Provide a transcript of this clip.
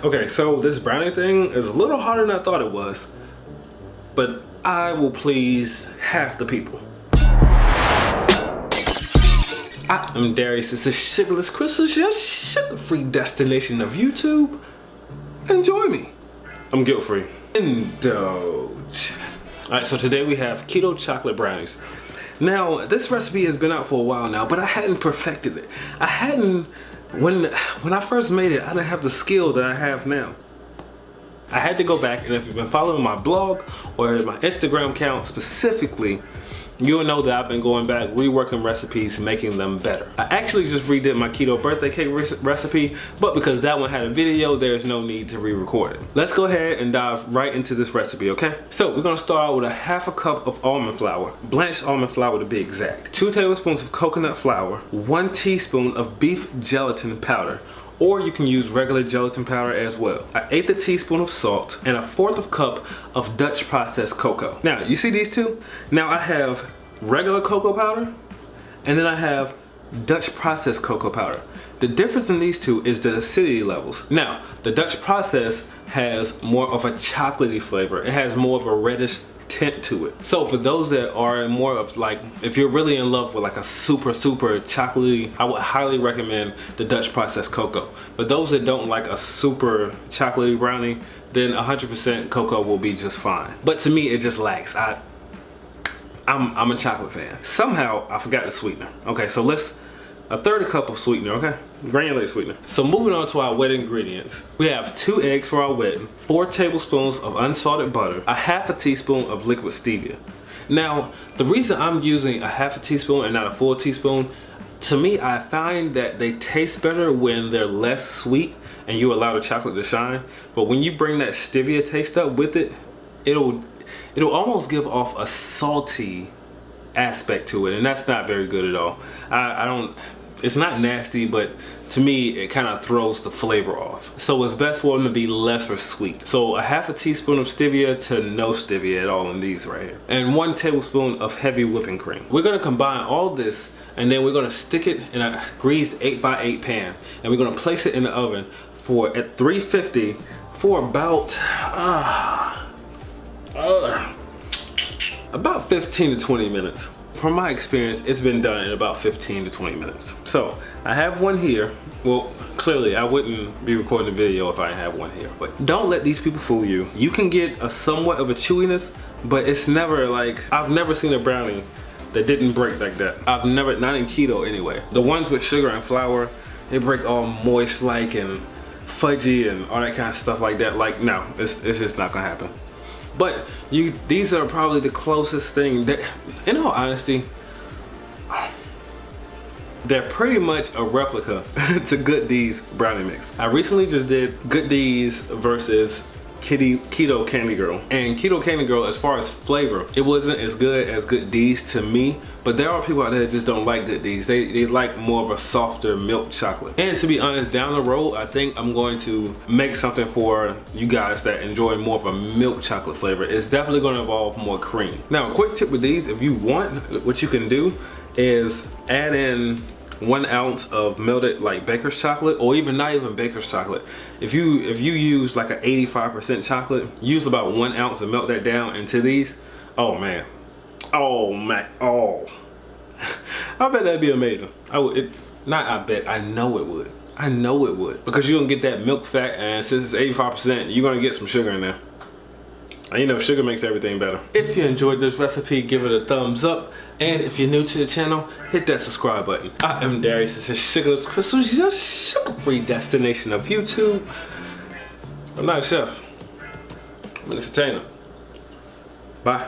Okay, so this brownie thing is a little harder than I thought it was, but I will please half the people. I am Darius. This is Sugarless Crystals, your sugar-free destination of YouTube. Enjoy me. I'm guilt-free. Indulge. Alright, so today we have keto chocolate brownies. Now, this recipe has been out for a while now, but I hadn't perfected it. When I first made it, I didn't have the skill that I have now. I had to go back, and if you've been following my blog or my Instagram account specifically, you'll know that I've been going back, reworking recipes, making them better. I actually just redid my keto birthday cake recipe, but because that one had a video, there's no need to re-record it. Let's go ahead and dive right into this recipe, okay? So we're gonna start out with a half a cup of almond flour, blanched almond flour to be exact, 2 tablespoons of coconut flour, 1 teaspoon of beef gelatin powder, or you can use regular gelatin powder as well, an 1/8 teaspoon of salt, and a 1/4 cup of Dutch processed cocoa. Now, you see these two? Now I have regular cocoa powder, and then I have Dutch processed cocoa powder. The difference in these two is the acidity levels. Now, the Dutch process has more of a chocolatey flavor. It has more of a reddish tint to it. So for those that are more of like, if you're really in love with like a super chocolatey, I would highly recommend the Dutch processed cocoa. But those that don't like a super chocolatey brownie, then 100% cocoa will be just fine. But to me, it just lacks. I'm a chocolate fan. Somehow I forgot the sweetener. Okay, so let's, 1/3 cup of sweetener, okay? Granulated sweetener. So moving on to our wet ingredients. We have 2 eggs for our wetting, 4 tablespoons of unsalted butter, a 1/2 teaspoon of liquid stevia. Now, the reason I'm using a 1/2 teaspoon and not a full teaspoon, to me, I find that they taste better when they're less sweet and you allow the chocolate to shine. But when you bring that stevia taste up with it, it'll almost give off a salty aspect to it, and that's not very good at all. It's not nasty, but to me, it kind of throws the flavor off. So it's best for them to be lesser sweet. So a 1/2 teaspoon of stevia to no stevia at all in these right here. And 1 tablespoon of heavy whipping cream. We're gonna combine all this, and then we're gonna stick it in a greased 8x8 pan. And we're gonna place it in the oven at 350 for about 15 to 20 minutes. From my experience, it's been done in about 15 to 20 minutes. So I have one here. Well, clearly I wouldn't be recording a video if I didn't have one here, but don't let these people fool you. You can get a somewhat of a chewiness, but it's never like, I've never seen a brownie that didn't break like that. Not in keto anyway. The ones with sugar and flour, they break all moist like and fudgy and all that kind of stuff like that. Like, no, it's just not gonna happen. But these are probably the closest thing that, in all honesty, they're pretty much a replica to Good D's brownie mix. I recently just did Good D's versus Keto Candy Girl. And Keto Candy Girl, as far as flavor, it wasn't as good as Good D's to me. But there are people out there that just don't like Good D's. They like more of a softer milk chocolate. And to be honest, down the road, I think I'm going to make something for you guys that enjoy more of a milk chocolate flavor. It's definitely going to involve more cream. Now, a quick tip with these, if you want, what you can do is add in 1 ounce of melted like baker's chocolate, or even not even baker's chocolate. If you use like an 85% chocolate, use about 1 ounce and melt that down into these. Oh man. Oh man. Oh. I bet that'd be amazing. I know it would. I know it would. Because you're gonna get that milk fat, and since it's 85%, you're gonna get some sugar in there. And you know, sugar makes everything better. If you enjoyed this recipe, give it a thumbs up. And if you're new to the channel, hit that subscribe button. I am Darius. This is Sugarless Crystals, your sugar-free destination of YouTube. I'm not a chef. I'm an entertainer. Bye.